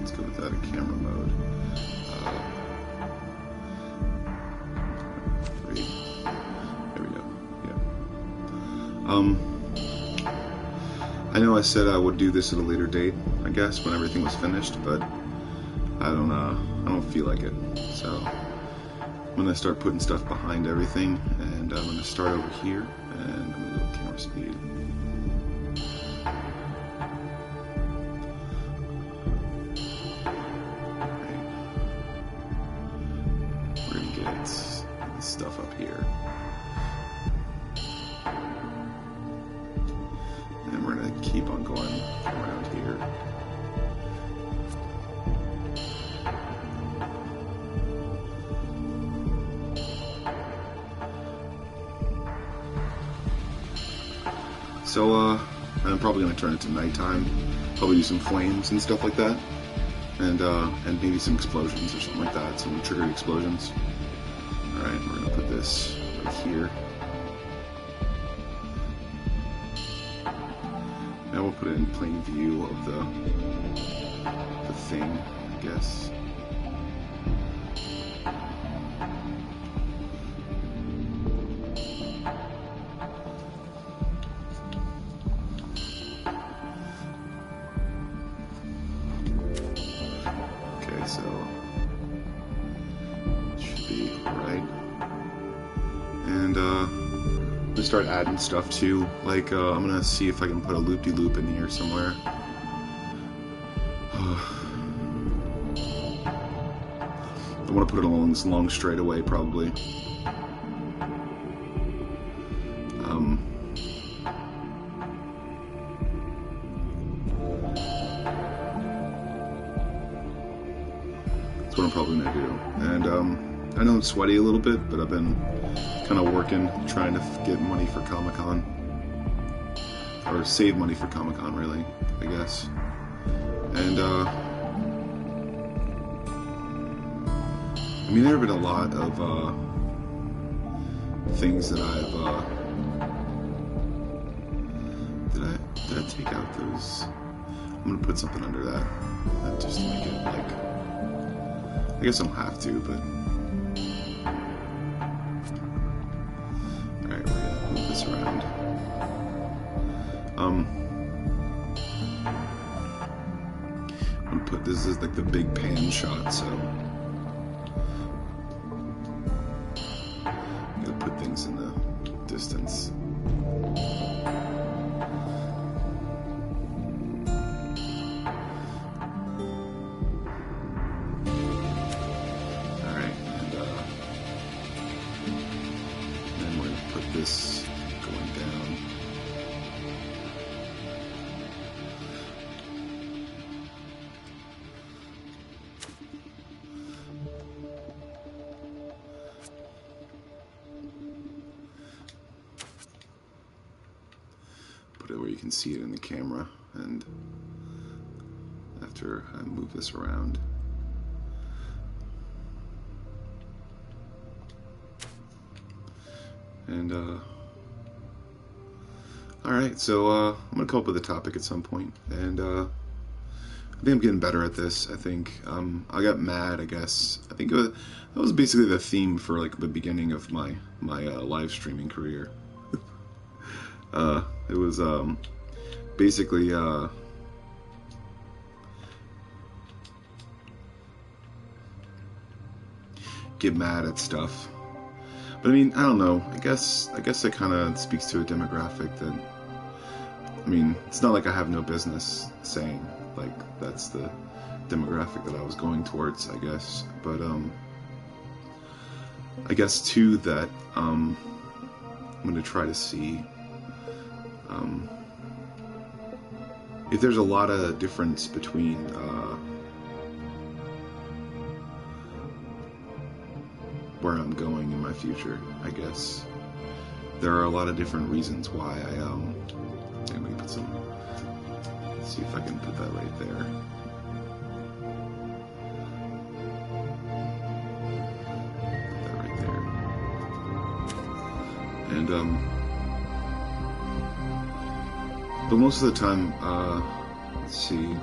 let's go with that in camera mode. 3. There we go. Yeah. I know I said I would do this at a later date, I guess, when everything was finished, but I don't feel like it. So I'm gonna start putting stuff behind everything, and I'm gonna start over here, and I'm gonna go camera speed. Right. We're gonna get this stuff up here. And we're gonna keep on going around here. So, I'm probably gonna turn it to nighttime. Probably do some flames and stuff like that, and maybe some explosions or something like that. Some triggered explosions. All right, we're gonna put this right here. Now we'll put it in plain view of the thing, I guess. So it should be alright. And I'm gonna start adding stuff too. Like I'm gonna see if I can put a loop-de-loop in here somewhere. I want to put it along this long straightaway probably. That's what I'm probably gonna do. And I know I'm sweaty a little bit, but I've been kind of working, trying to get money for Comic-Con, or save money for Comic-Con, really, I guess. And I mean, there have been a lot of things that I've did I take out those? I'm gonna put something under that just to make it like. I guess I don't have to, but alright, we're gonna move this around. I'm gonna put this as like the big pan shot, so I'm gonna put things in the distance. This going down. Put it where you can see it in the camera, and after I move this around. And alright, so I'm gonna come up with a topic at some point, and I think I'm getting better at this. I think I got mad, I guess. I think that was basically the theme for like the beginning of my live streaming career. It was basically get mad at stuff. But I mean, I don't know. I guess it kind of speaks to a demographic that, I mean, it's not like I have no business saying like that's the demographic that I was going towards, I guess. But I guess too that I'm going to try to see if there's a lot of difference between where I'm going in my future, I guess. There are a lot of different reasons why I let me put some, let's see if I can put that right there. Put that right there. And but most of the time, let's see,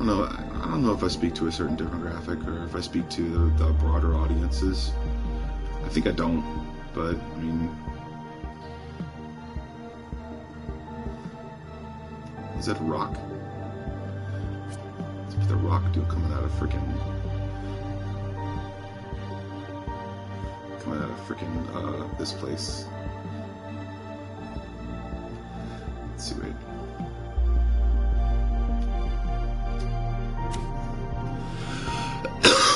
don't know. I don't know if I speak to a certain demographic or if I speak to the broader audiences. I think I don't, but I mean, is that a rock? It's the rock dude coming out of this place. Let's see, wait.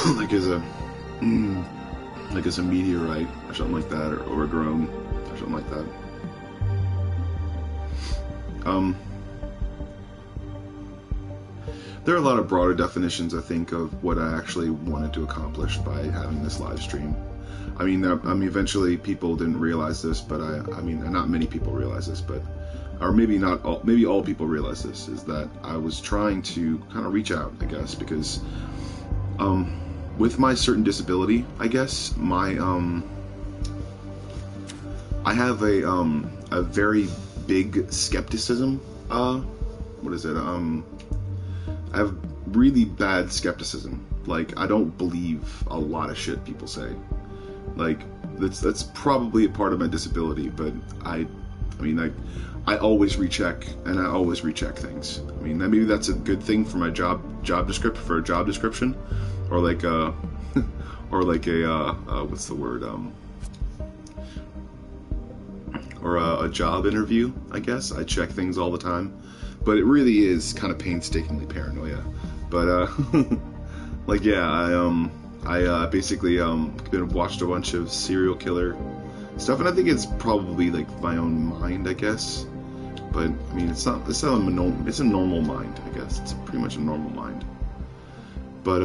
like as a meteorite or something like that, or a drone or something like that. There are a lot of broader definitions, I think, of what I actually wanted to accomplish by having this live stream. I mean, eventually people didn't realize this, but I mean, not many people realize this, but, or maybe not all, maybe all people realize this, is that I was trying to kind of reach out, I guess, because, with my certain disability, I guess, I have a very big skepticism, what is it, I have really bad skepticism. Like, I don't believe a lot of shit people say. Like, that's probably a part of my disability, but I always recheck, and I always recheck things. I mean, maybe that's a good thing for my job description, or like what's the word, or a job interview, I guess. I check things all the time, but it really is kind of painstakingly paranoia. But like, yeah, I basically watched a bunch of serial killer stuff, and I think it's probably like my own mind, I guess. But I mean, it's a normal mind, I guess. It's pretty much a normal mind. But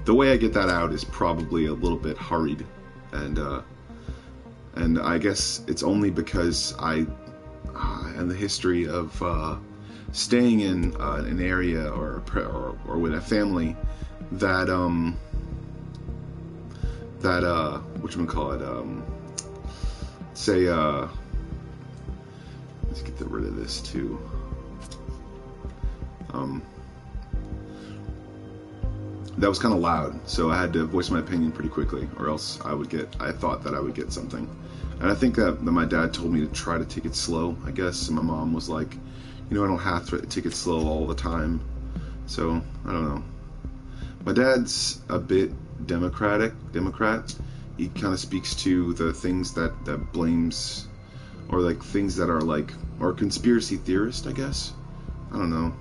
the way I get that out is probably a little bit hurried, and I guess it's only because and the history of staying in an area or with a family that let's get rid of this too. That was kind of loud, so I had to voice my opinion pretty quickly, or else I thought that I would get something. And I think that my dad told me to try to take it slow, I guess, and my mom was like, I don't have to take it slow all the time. So, I don't know. My dad's a bit Democrat. He kind of speaks to the things that blames, or like things that are like, or conspiracy theorist, I guess. I don't know.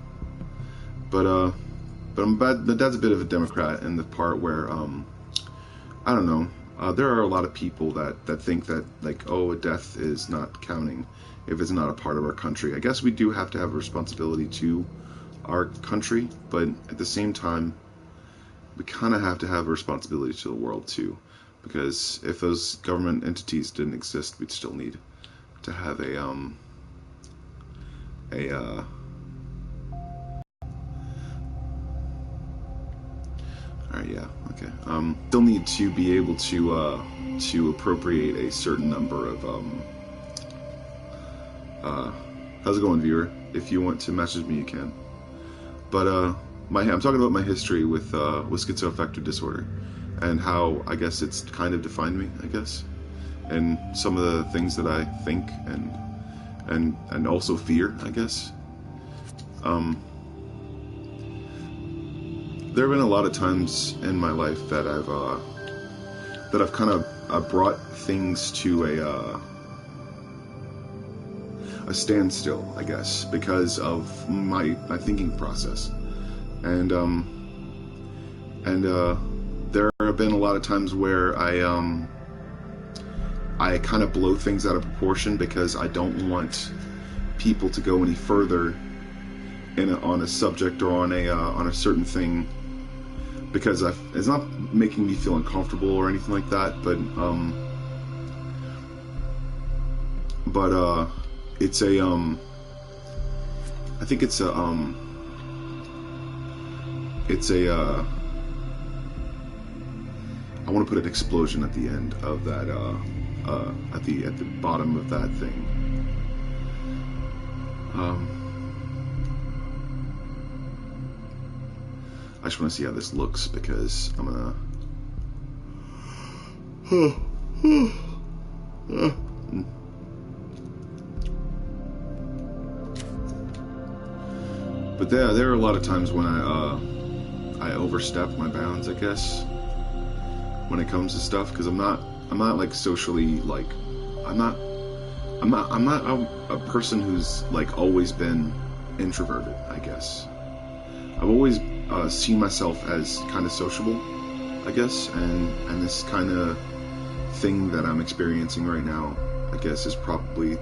But my dad's a bit of a Democrat in the part where, I don't know. There are a lot of people that think that, like, oh, a death is not counting if it's not a part of our country. I guess we do have to have a responsibility to our country, but at the same time, we kind of have to have a responsibility to the world too, because if those government entities didn't exist, we'd still need to have Alright, yeah, okay. They'll need to be able to appropriate a certain number of, how's it going, viewer? If you want to message me, you can. But, I'm talking about my history with schizoaffective disorder, and how, I guess, it's kind of defined me, I guess, and some of the things that I think and also fear, I guess. There have been a lot of times in my life that I've kind of brought things to a standstill, I guess, because of my thinking process, and there have been a lot of times where I kind of blow things out of proportion because I don't want people to go any further on a subject or on a certain thing, because it's not making me feel uncomfortable or anything like that, but it's I think it's a I want to put an explosion at the end of that, at the bottom of that thing. just want to see how this looks because I'm gonna. But there are a lot of times when I overstep my bounds, I guess, when it comes to stuff, because I'm not like socially, like I'm not a person who's like always been introverted, I guess. I've always seen myself as kind of sociable, I guess, and this kind of thing that I'm experiencing right now, I guess, is probably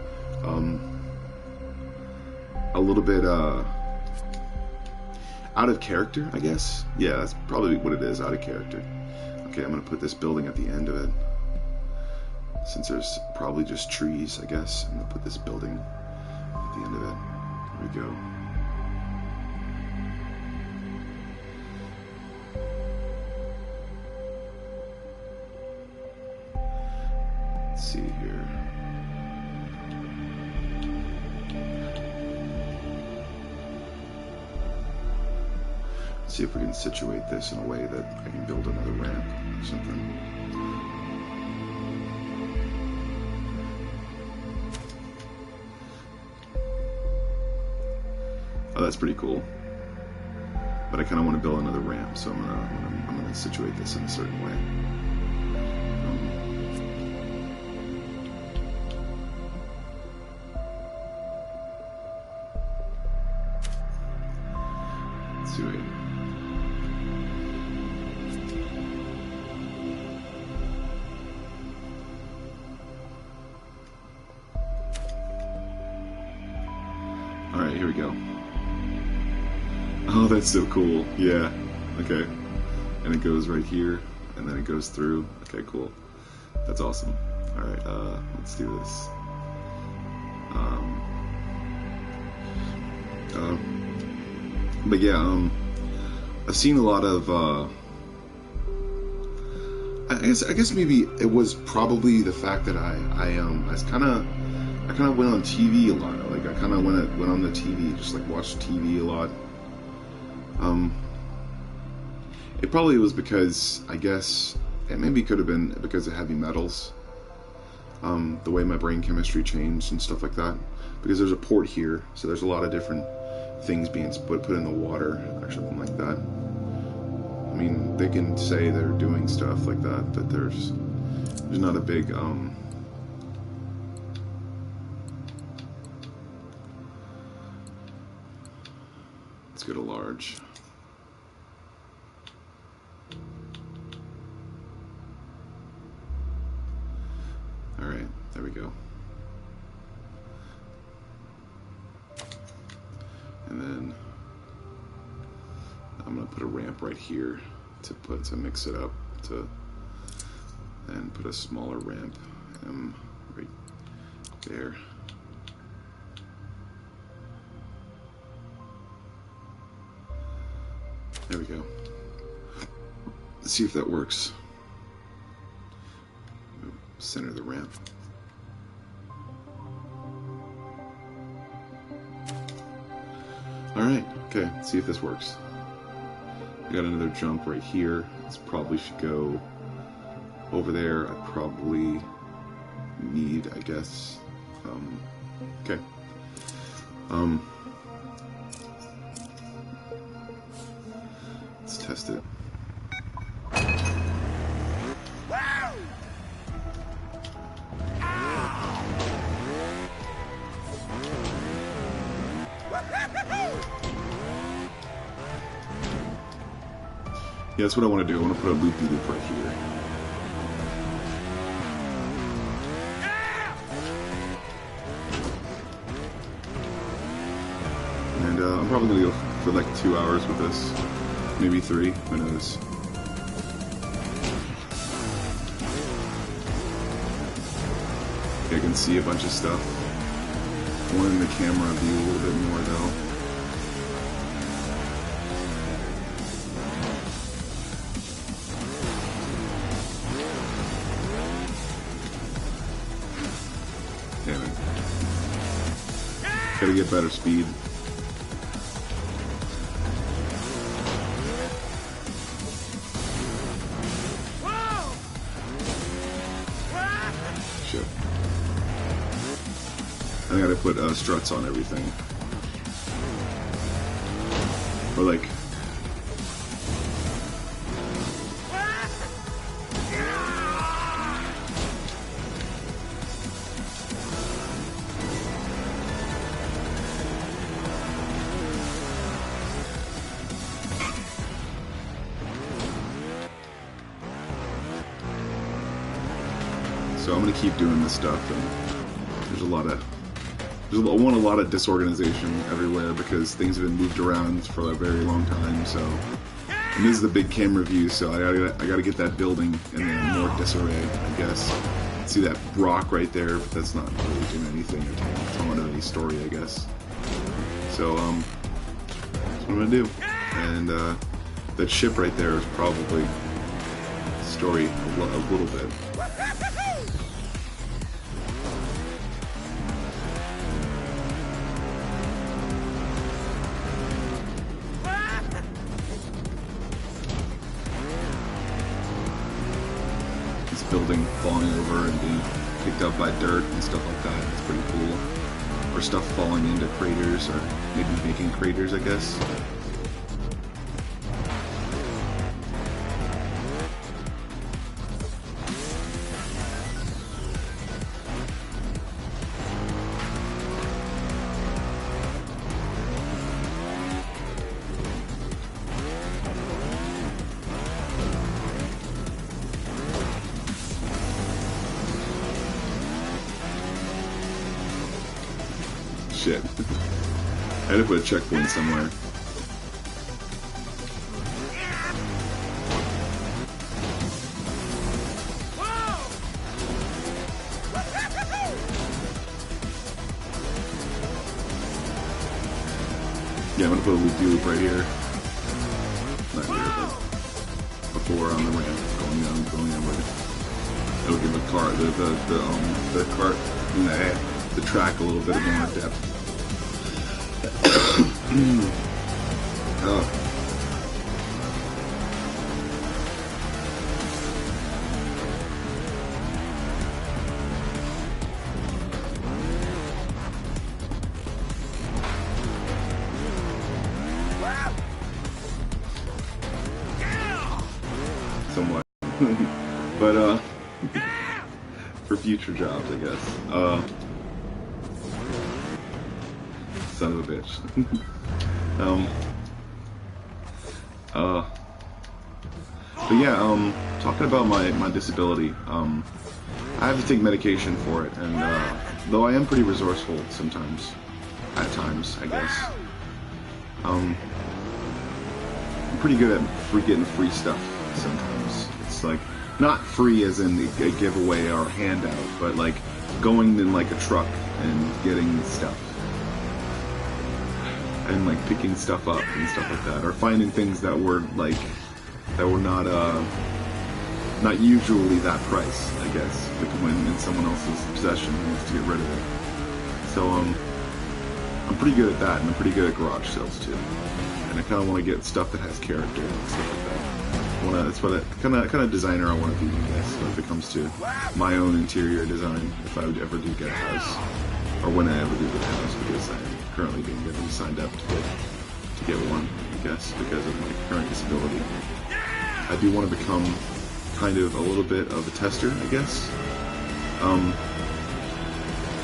a little bit out of character, I guess. Yeah, that's probably what it is, out of character. Okay, I'm gonna put this building at the end of it. Since there's probably just trees, I guess, I'm gonna put this building at the end of it. There we go. Let's see here. See if we can situate this in a way that I can build another ramp or something. Oh, that's pretty cool. But I kind of want to build another ramp, so I'm gonna situate this in a certain way. Let's see what. Alright, here we go. Oh, that's so cool. Yeah. Okay. And it goes right here, and then it goes through. Okay, cool. That's awesome. Alright, let's do this. But yeah, I've seen a lot of, I guess maybe it was probably the fact that I kind of went on TV a lot. Like I kind of went on the TV, just like watched TV a lot. It probably was because, I guess, it maybe could have been because of heavy metals. The way my brain chemistry changed and stuff like that. Because there's a port here, so there's a lot of different things being put in the water or something like that. I mean, they can say they're doing stuff like that, but there's not a big let's go to large. All right, there we go. And then I'm gonna put a ramp right here to mix it up, and put a smaller ramp right there. There we go. Let's see if that works. Center the ramp. Alright, okay, let's see if this works. I got another jump right here. This probably should go over there. I probably need, I guess. Okay. Let's test it. Yeah, that's what I want to do. I want to put a loopy-loop right here. And I'm probably going to go for like 2 hours with this. Maybe 3, who knows. Okay, I can see a bunch of stuff. I want in the camera view a little bit more though. Damn it. Gotta get better speed. to put struts on everything. Or like... So I'm gonna keep doing this stuff, and there's a lot of disorganization everywhere because things have been moved around for a very long time. So, and this is the big camera view, so I gotta get that building in more disarray, I guess. See that rock right there, but that's not really doing anything or telling any story, I guess. So that's what I'm gonna do. And that ship right there is probably story a little bit. Building falling over and being picked up by dirt and stuff like that. It's pretty cool. Or stuff falling into craters, or maybe making craters, I guess. Shit. I had to put a checkpoint somewhere. Yeah, I'm gonna put a loop right here. Not here, but before on the ramp, going downward. It'll give the track a little bit more depth. Oh. Somewhat. But for future jobs, I guess. Son of a bitch. But yeah, talking about my disability, I have to take medication for it, and though I am pretty resourceful sometimes, at times, I guess, I'm pretty good at getting free stuff sometimes. It's like, not free as in a giveaway or a handout, but like going in like a truck and getting stuff. And like picking stuff up and stuff like that, or finding things that were like not usually that price, I guess, when in someone else's possession who wants to get rid of it. So I'm pretty good at that, and I'm pretty good at garage sales too. And I kind of want to get stuff that has character and stuff like that. That's what kind of designer I want to be, I guess, when it comes to my own interior design. If I would ever do get a house, or when I ever do get a house, because I'm currently being signed up to get one, I guess, because of my current disability. I do want to become kind of a little bit of a tester, I guess. I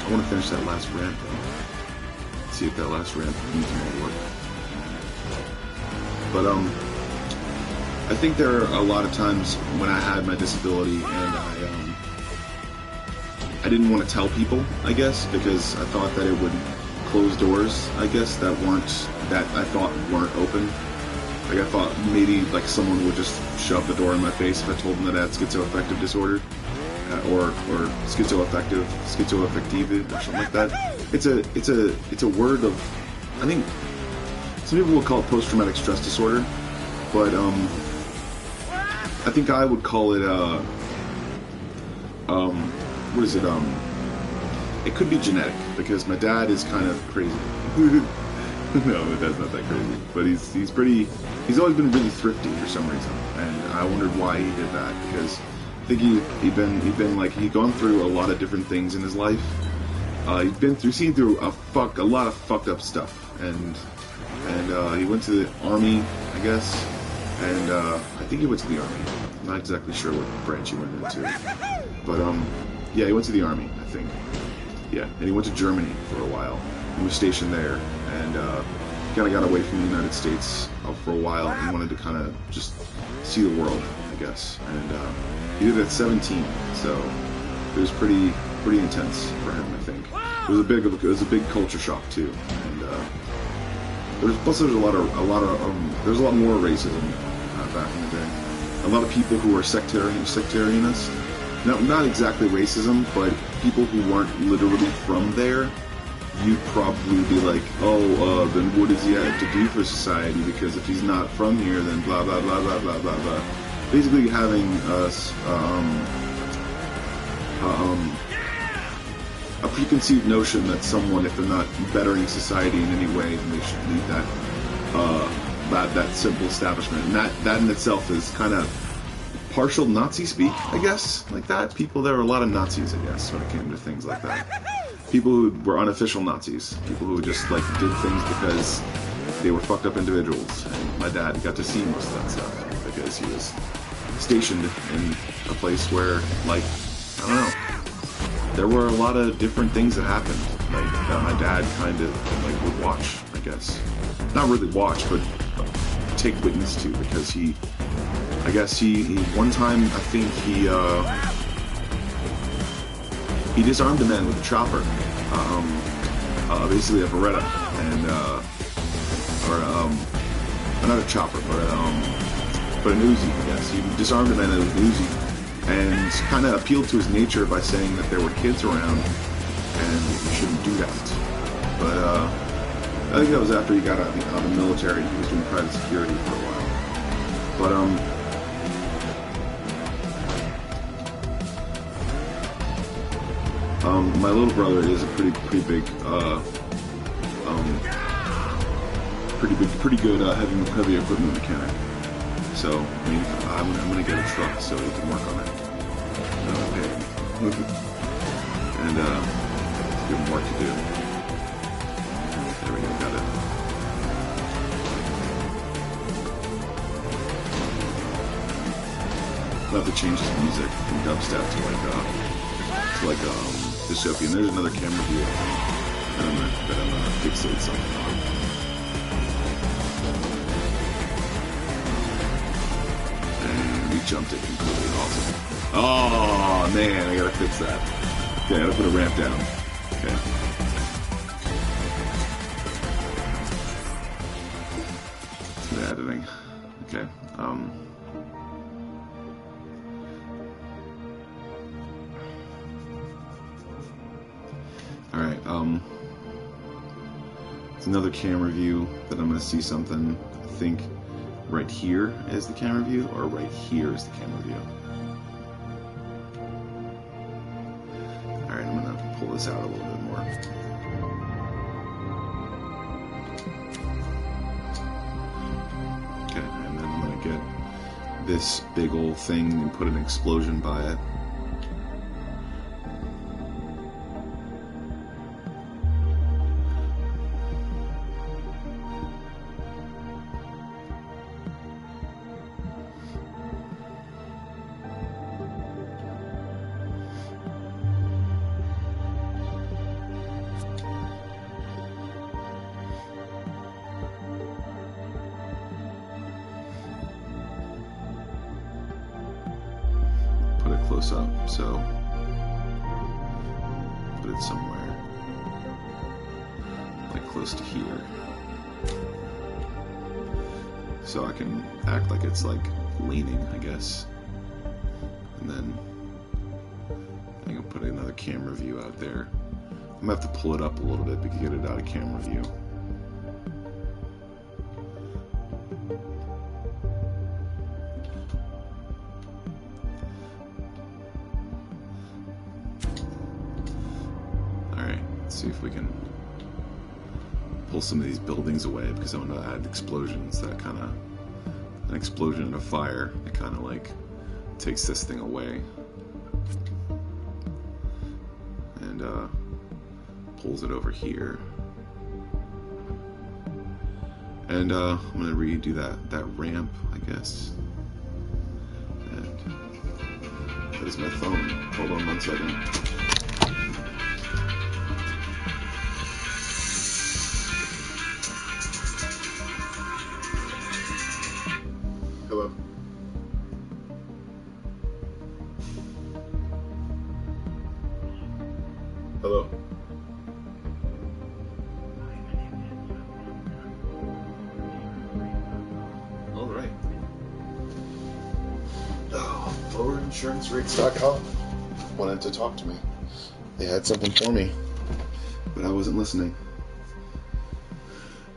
want to finish that last ramp, though. See if that last ramp needs more work. But I think there are a lot of times when I had my disability and I didn't want to tell people, I guess, because I thought that it would close doors, I guess, that I thought weren't open. Like, I thought maybe like someone would just shove the door in my face if I told them that I had schizoaffective disorder, or schizoaffective or something like that. It's a word of, I think some people will call it post-traumatic stress disorder, but I think I would call it what is it? It could be genetic, because my dad is kind of crazy. No, my dad's not that crazy, but he's always been really thrifty for some reason, and I wondered why he did that, because I think he'd gone through a lot of different things in his life, he's seen through a lot of fucked up stuff, and he went to the army, I guess, and I think he went to the army. I'm not exactly sure what branch he went into, but yeah, he went to the army, I think. Yeah, and he went to Germany for a while. He was stationed there, and kind of got away from the United States for a while. He wanted to kind of just see the world, I guess, and he did it at 17, so it was pretty intense for him, I think. It was a big culture shock too, and there's a lot more racism back in the day. A lot of people who are sectarianists, not exactly racism, but people who weren't literally from there. You'd probably be like, oh, then what does he have to do for society? Because if he's not from here, then blah blah blah blah blah blah blah. Basically, having a preconceived notion that someone, if they're not bettering society in any way, then they should leave that simple establishment. And that in itself is kind of partial Nazi speak, I guess, like that. There were a lot of Nazis, I guess, when it came to things like that. People who were unofficial Nazis, people who just did things because they were fucked up individuals. And my dad got to see most of that stuff because he was stationed in a place where, I don't know, there were a lot of different things that happened, that my dad kind of would watch, I guess. Not really watch, but take witness to, because he one time, I think he disarmed a man with a chopper, basically a Beretta, and not a chopper, but an Uzi, I guess. He disarmed a man with an Uzi, and kind of appealed to his nature by saying that there were kids around, and you shouldn't do that. But I think that was after he got out of the military. He was doing private security for a while. But my little brother is a pretty good heavy equipment mechanic. So I mean, I'm gonna get a truck so he can work on it. Okay. And give him work to do. There we go. Got it. I'll have to change his music from dubstep to dystopian. There's another camera view that I'm gonna fixate something on. And we jumped it completely. Awesome. Oh man, I gotta fix that. Okay, I gotta put a ramp down. Okay. The editing. Okay. Alright, it's another camera view that I'm going to see something. I think right here is the camera view, or right here is the camera view. Alright, I'm going to pull this out a little bit more. Okay, and then I'm going to get this big old thing and put an explosion by it. Close up, so put it somewhere close to here, so I can act like it's leaning, I guess. And then I can put another camera view out there. I'm gonna have to pull it up a little bit to get it out of camera view. See if we can pull some of these buildings away, because I want to add explosions. That kind of, an explosion and a fire, it kind of takes this thing away. And pulls it over here. And I'm gonna redo that ramp, I guess. And that is my phone. Hold on 1 second. Hello. Hello. All right. Oh, lowerinsuranceRates.com wanted to talk to me. They had something for me, but I wasn't listening.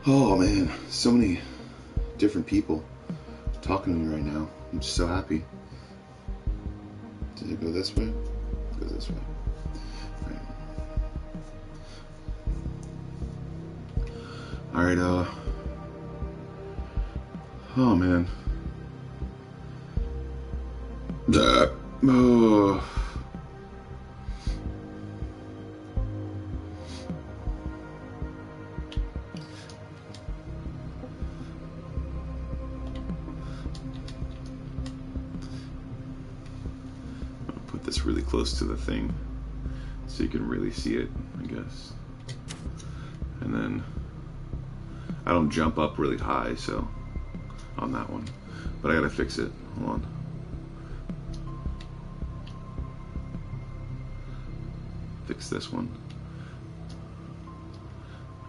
Oh man, so many different people talking to me right now. I'm just so happy. Did it go this way? It goes this way. Alright, oh man. Oh. I'll put this really close to the thing so you can really see it, I guess. And then I don't jump up really high, so on that one, but I gotta fix it. Hold on. Fix this one.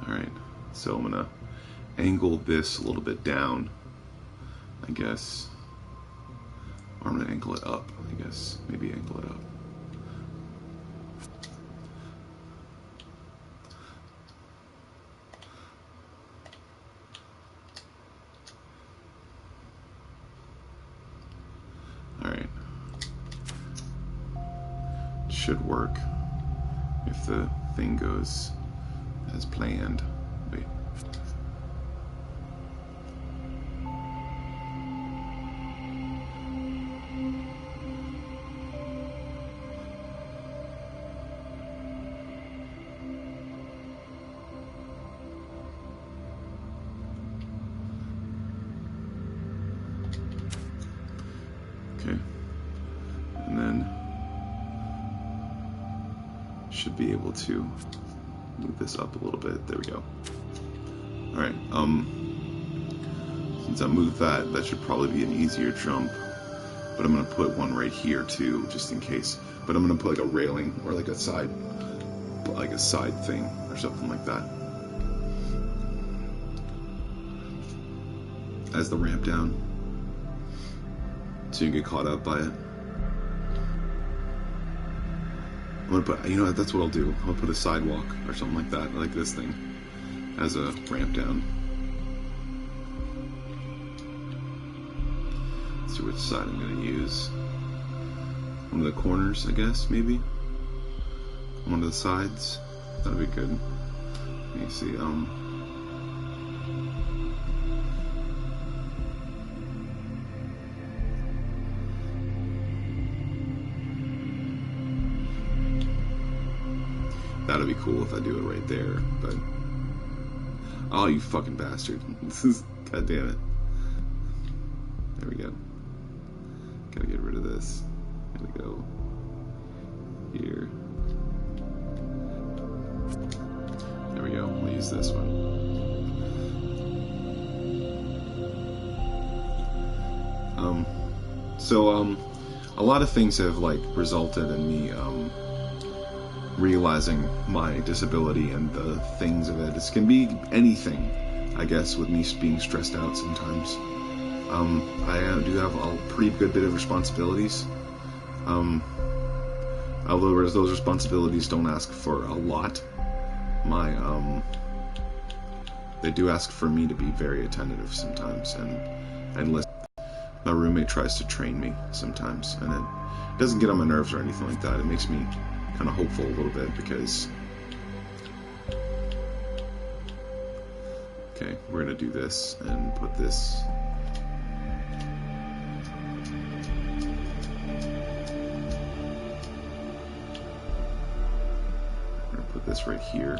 Alright, so I'm gonna angle this a little bit down, I guess. Or I'm gonna angle it up, I guess. Maybe angle it up. Alright. Should work if the thing goes as planned. Wait. Okay. And then should be able to move this up a little bit. There we go. All right. Since I moved that, that should probably be an easier jump. But I'm gonna put one right here too, just in case. But I'm gonna put like a railing or like a side thing or something like that as the ramp down, so you get caught up by it. I'm gonna put, you know, that's what I'll do. I'll put a sidewalk or something like that, like this thing, as a ramp down. Let's see which side I'm gonna use. One of the corners, I guess, maybe. One of the sides. That'll be good. Let me see. That'd be cool if I do it right there, but oh, you fucking bastard! This is, god damn it. There we go. Gotta get rid of this. There we go. Here. There we go. We'll use this one. A lot of things have like resulted in me realizing my disability and the things of it. It can be anything, I guess, with me being stressed out sometimes. I do have a pretty good bit of responsibilities. Although those responsibilities don't ask for a lot, they do ask for me to be very attentive sometimes and listen. My roommate tries to train me sometimes, and it doesn't get on my nerves or anything like that. It makes me kind of hopeful a little bit because, okay, we're gonna do this and put this. this right here.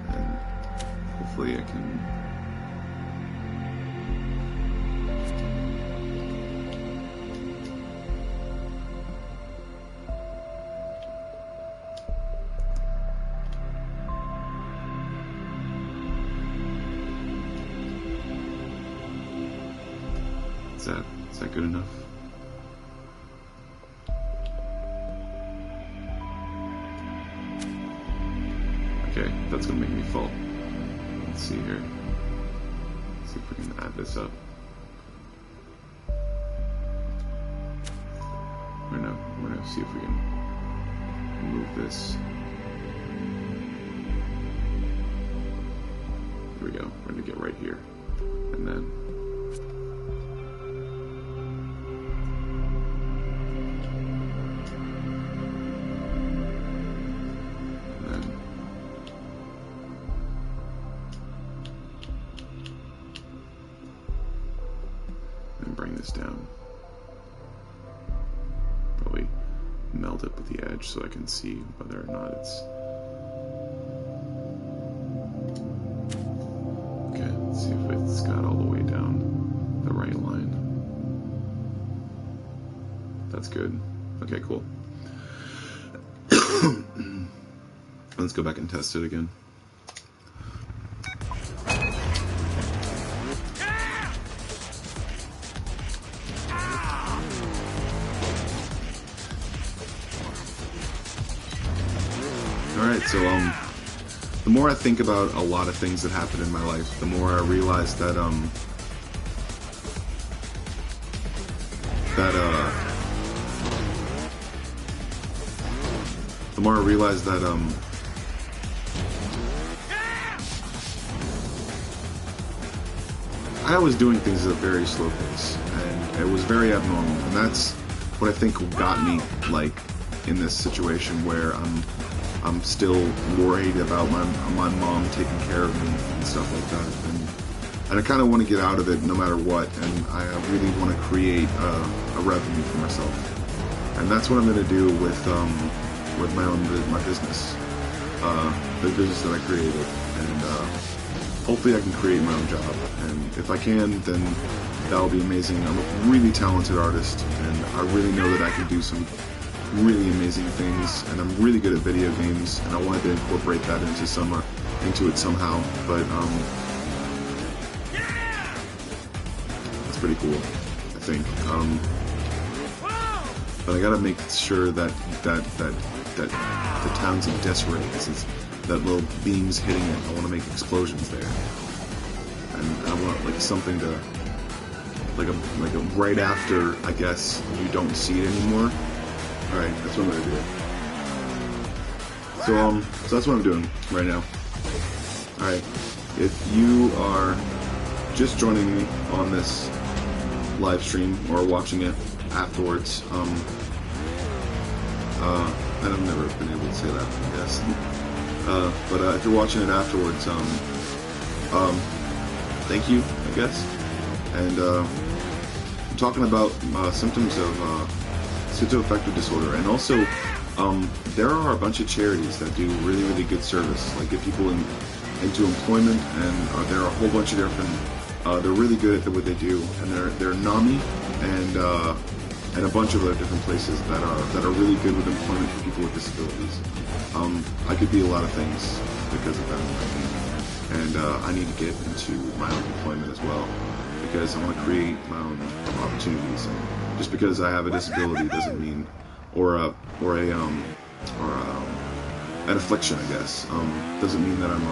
And hopefully I can... Is that good enough? Okay, that's gonna make me fall. Let's see here. Let's see if we can add this up. We're gonna see if we can move this. Here we go. We're gonna get right here, and then. Bring this down. Probably meld it with the edge so I can see whether or not it's... Okay, let's see if it's got all the way down the right line. That's good. Okay, cool. Let's go back and test it again. Alright, so the more I think about a lot of things that happen in my life, the more I realize that the more I realize that I was doing things at a very slow pace, and it was very abnormal, and that's what I think got me like in this situation where I'm still worried about my mom taking care of me and stuff like that, and I kind of want to get out of it no matter what, and I really want to create a revenue for myself, and that's what I'm going to do with my business, the business that I created, and hopefully I can create my own job, and if I can, then that'll be amazing. I'm a really talented artist, and I really know that I can do some really amazing things, and I'm really good at video games, and I wanted to incorporate that into it somehow, but it's pretty cool, I think. But I gotta make sure that the town's in disarray, that little beams hitting it. I want to make explosions there, and I want like something to like a right after, I guess, you don't see it anymore. Alright, that's what I'm gonna do. So that's what I'm doing right now. Alright, if you are just joining me on this live stream or watching it afterwards, I've never been able to say that, I guess. But if you're watching it afterwards, thank you, I guess. And I'm talking about symptoms of schizoaffective disorder, and also there are a bunch of charities that do really, really good service, like get people into employment, and there are a whole bunch of different. They're really good at what they do, and they're NAMI and a bunch of other different places that are really good with employment for people with disabilities. I could be a lot of things because of that, I think, and I need to get into my own employment as well, because I want to create my own opportunities. And just because I have a disability doesn't mean, or an affliction, I guess, doesn't mean that I'm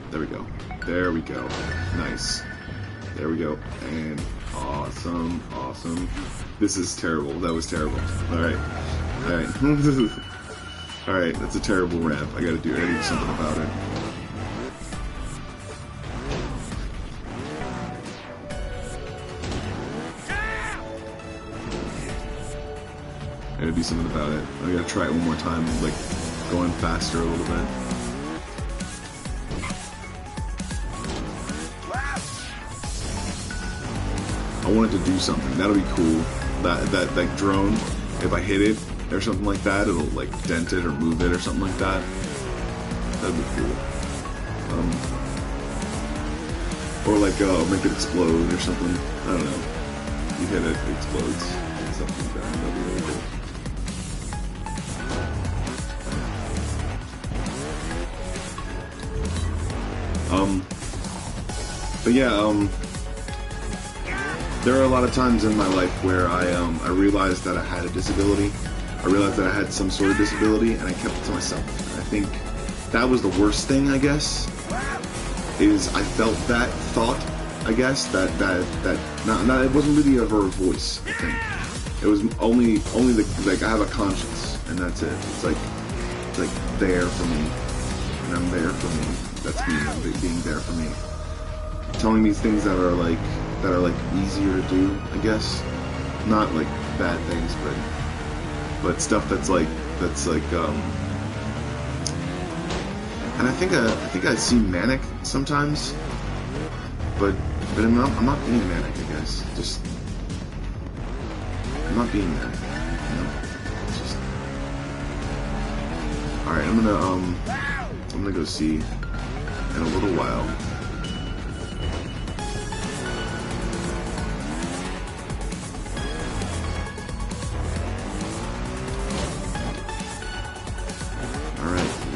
there we go, nice, there we go, and awesome, this is terrible, that was terrible, alright, alright, that's a terrible ramp, I gotta do something about it. I gotta do something about it. I gotta try it one more time, like going faster a little bit. I wanted to do something. That'll be cool. That drone, if I hit it or something like that, it'll like dent it or move it or something like that. That'd be cool. Or like make it explode or something. I don't know. You hit it, it explodes. Something like that. That'd be really cool. But yeah, there are a lot of times in my life where I realized that I had a disability. I realized that I had some sort of disability, and I kept it to myself. And I think that was the worst thing, I guess, is I felt that thought, I guess, that not it wasn't really ever a voice, I think. It was only like I have a conscience, and that's it. It's like there for me, and I'm there for me. That's me, I'm being there for me. Telling me things that are like easier to do, I guess. Not like bad things, but stuff that's like and I think I seem manic sometimes, but I'm not being manic, I guess. Just I'm not being manic, you know. It's just all right. I'm gonna go see in a little while.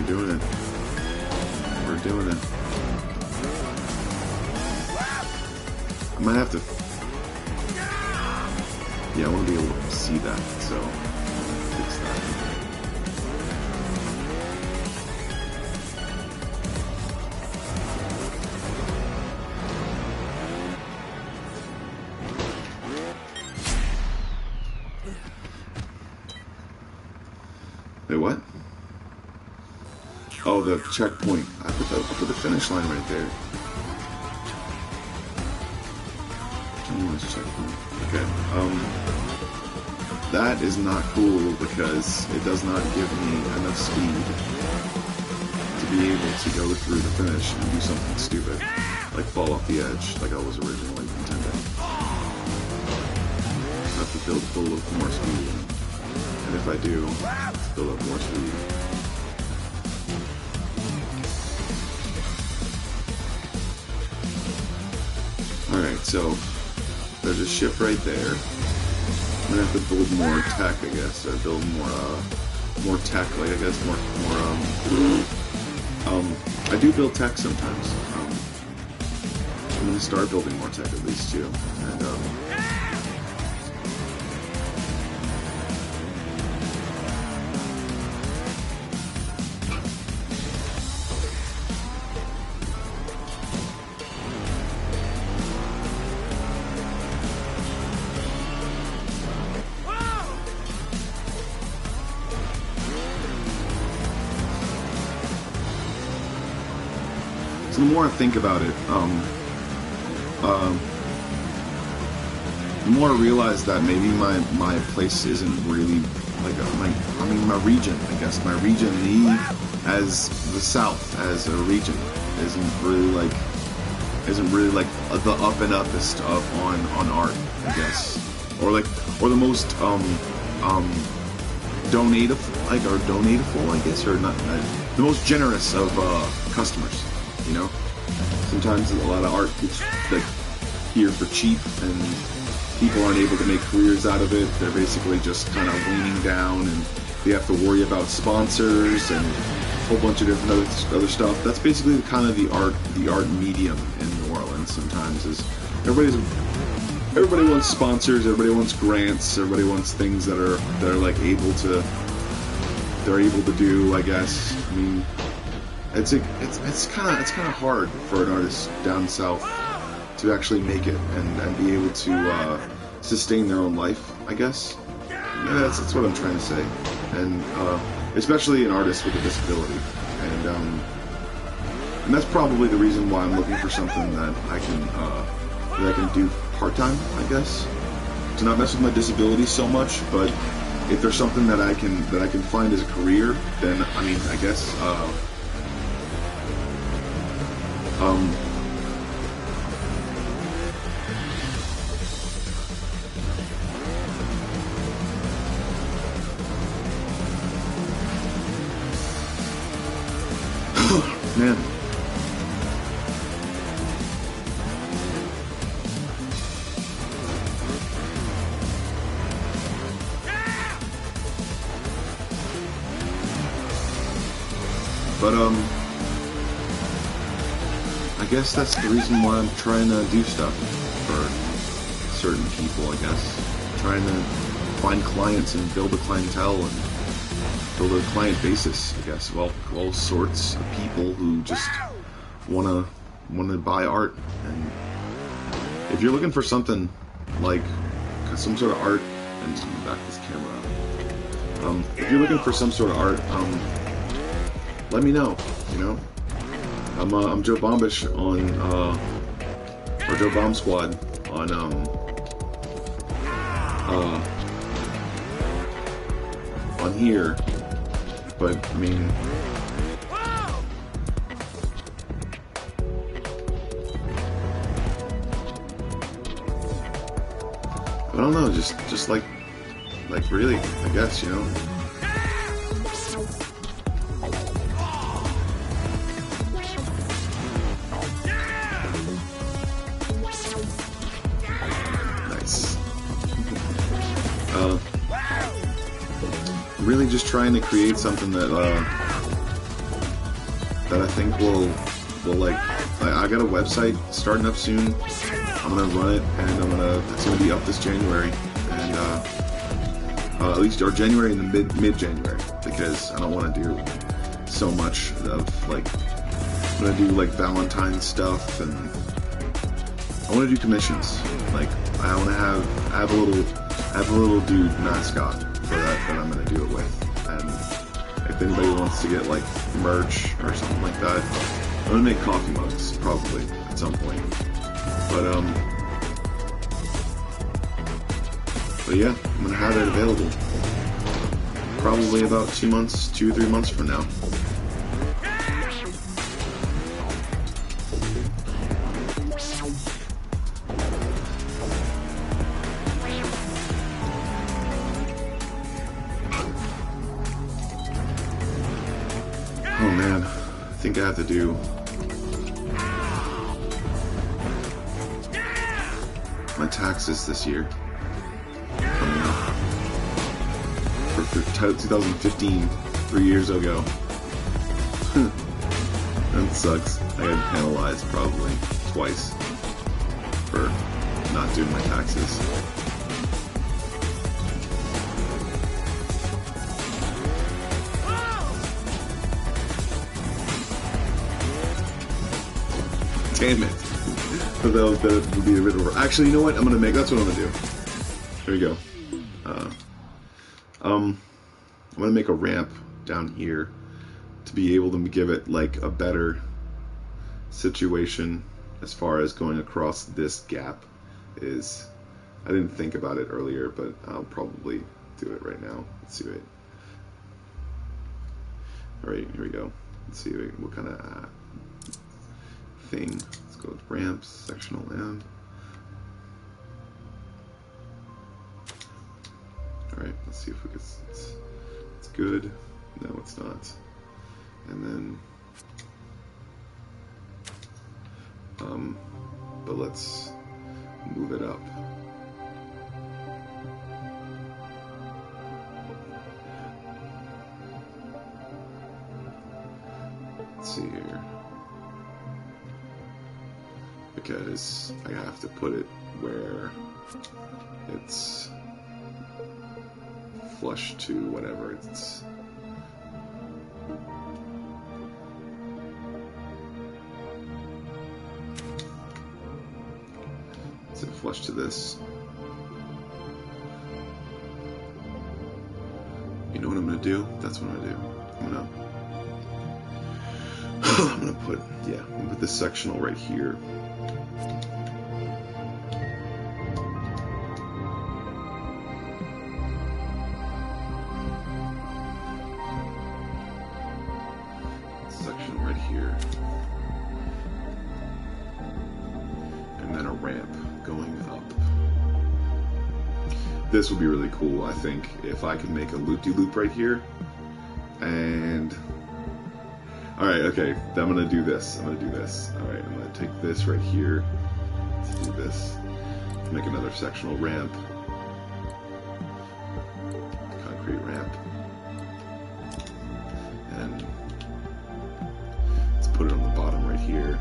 Doing it. We're doing it. I might have to. Yeah, I want to be able to see that, so fix that. Wait, what? Oh, the checkpoint. I put the finish line right there. Checkpoint. Okay. That is not cool because it does not give me enough speed to be able to go through the finish and do something stupid, like fall off the edge, like I was originally intending. I have to build up more speed, and if I do, build up more speed. Alright, so there's a ship right there. I'm gonna have to build more tech, I guess, or build more tech, like I guess more I do build tech sometimes. I'm gonna start building more tech at least too. And so the more I think about it, the more I realize that maybe my place isn't really like my region, I guess. My region, as the South, as a region, isn't really like the up and uppest on art, I guess, or the most donateful, I guess, or not the most generous of customers. You know, sometimes a lot of art gets like here for cheap, and people aren't able to make careers out of it. They're basically just kind of waning down, and they have to worry about sponsors and a whole bunch of different other stuff. That's basically kind of the art medium in New Orleans. Sometimes is everybody wants sponsors, everybody wants grants, everybody wants things that are like they're able to do, I guess. I mean, it's kind of hard for an artist down south to actually make it and be able to sustain their own life, I guess. Yeah, that's what I'm trying to say. And especially an artist with a disability. And that's probably the reason why I'm looking for something that I can do part-time, I guess. To not mess with my disability so much, but if there's something that I can find as a career, then I mean, I guess man. But I guess that's the reason why I'm trying to do stuff for certain people, I guess. Trying to find clients and build a clientele and build a client basis, I guess. Well, all sorts of people who just wanna buy art. And if you're looking for something like some sort of art, and just back this camera up. If you're looking for some sort of art, let me know. You know, I'm Joe Bombish on or Joe Bomb Squad on here. But I mean, I don't know, just like really, I guess, you know. Nice. Really just trying to create something that I think will like I got a website starting up soon. I'm gonna run it, and it's gonna be up this January, and at least, or January, in the mid January, because I don't want to do so much of like, I'm gonna do like Valentine's stuff, and I want to do commissions. Like I want to have a little dude mascot for that I'm gonna do it with. And if anybody wants to get like merch or something like that, I'm gonna make coffee mugs probably at some point. But yeah, I'm gonna have it available probably about 2 or 3 months from now. Oh man, I think I have to do my taxes this year, coming up for 2015, 3 years ago. That sucks. I got penalized probably twice for not doing my taxes. Damn it. But that would be a bit over. Actually, you know what? That's what I'm gonna do. There you go. I'm gonna make a ramp down here to be able to give it like a better situation as far as going across this gap is. I didn't think about it earlier, but I'll probably do it right now. Let's see. Wait. All right, here we go. Let's see what kind of thing. Let's go with ramps, sectional M. Alright, let's see if it's good. No, it's not. And then but let's move it up. Let's see here. Because I have to put it where it's flush to whatever it's. Is it flush to this? You know what I'm gonna do? That's what I'm gonna do. I'm gonna put this sectional right here. ramp going up. This would be really cool, I think, if I can make a loop-de-loop right here. And alright, okay, I'm gonna do this. Alright, I'm gonna take this right here to do this. Make another sectional ramp. Concrete ramp. And let's put it on the bottom right here.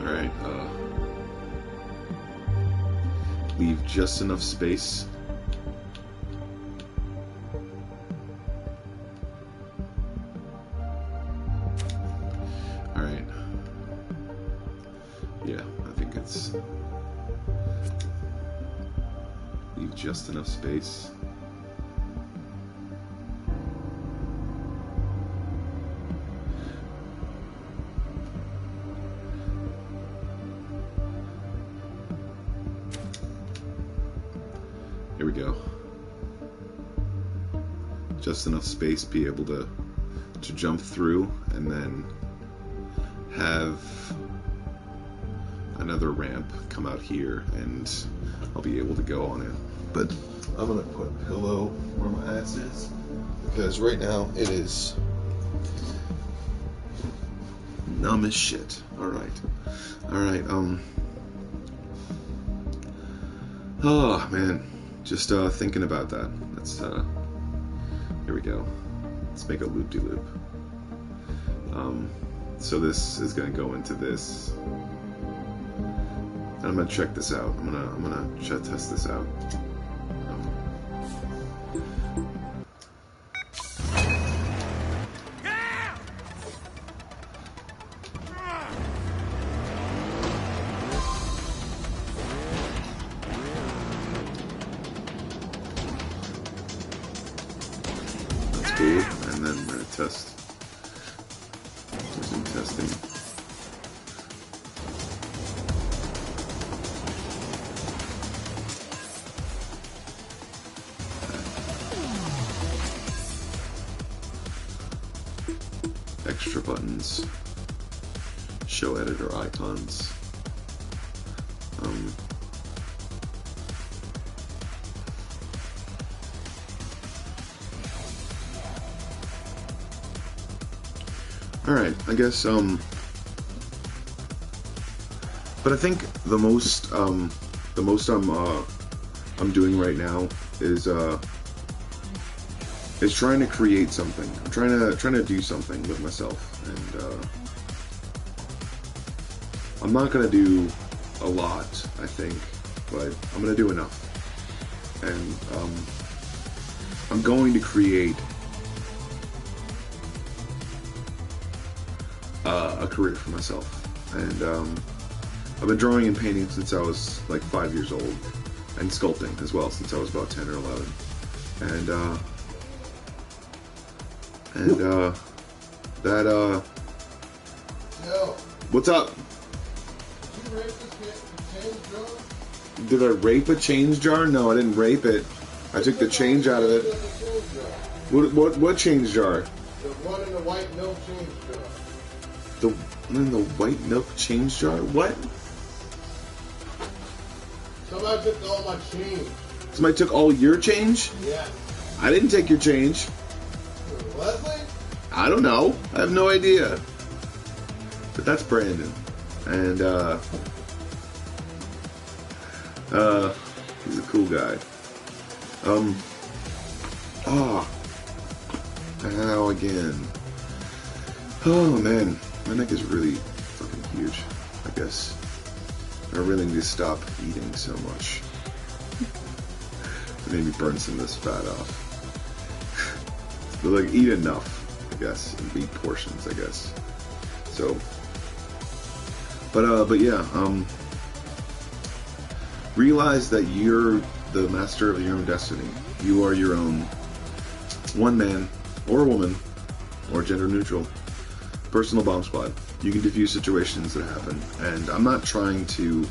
Alright, leave just enough space. Alright. Yeah, I think it's... leave just enough space. Here we go. Just enough space, be able to jump through, and then have another ramp come out here, and I'll be able to go on it. But I'm gonna put a pillow where my ass is, because right now it is numb as shit. Alright. Oh man, just thinking about that. Let's here we go. Let's make a loop-de-loop. So this is gonna go into this. And I'm gonna check this out. I'm gonna test this out. That's cool. And then we're gonna test. Do some testing. Extra buttons, show editor icons. All right, I guess. But I think the most I'm doing right now is trying to create something. I'm trying to do something with myself, and I'm not gonna do a lot, I think, but I'm gonna do enough, and I'm going to create a career for myself. And I've been drawing and painting since I was like 5 years old, and sculpting as well since I was about 10 or 11, and that Yo. What's up? Did you rape this change jar? Did I rape a change jar? No, I didn't rape it. I took the change out of it. What change jar? The one in the white milk change jar. The one in the white milk change jar? What? Somebody took all my change. Somebody took all your change? Yeah. I didn't take your change. Leslie? I don't know. I have no idea. But that's Brandon. And he's a cool guy. Ow again. Oh man, my neck is really fucking huge, I guess. I really need to stop eating so much. Maybe burn some of this fat off. But like, eat enough, I guess, and eat portions, I guess. So, but yeah, realize that you're the master of your own destiny. You are your own one man or woman or gender neutral personal bomb squad. You can defuse situations that happen, and I'm not trying to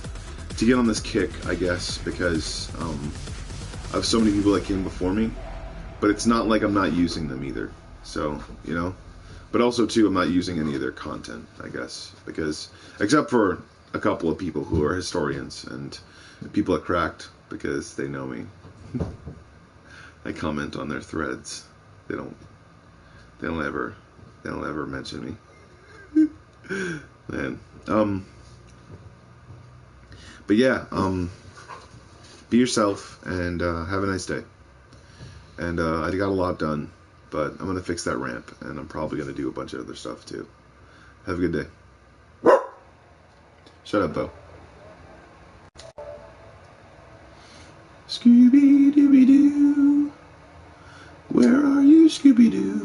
get on this kick, I guess, because I have so many people that came before me, but it's not like I'm not using them either. So, you know, but also too, I'm not using any of their content, I guess, because except for a couple of people who are historians and people at Cracked, because they know me. I comment on their threads. They don't ever mention me. Man. But yeah, be yourself and have a nice day. And I got a lot done, but I'm gonna fix that ramp, and I'm probably gonna do a bunch of other stuff too. Have a good day. Shut up, Bo. Scooby-Dooby-Doo, where are you, Scooby-Doo?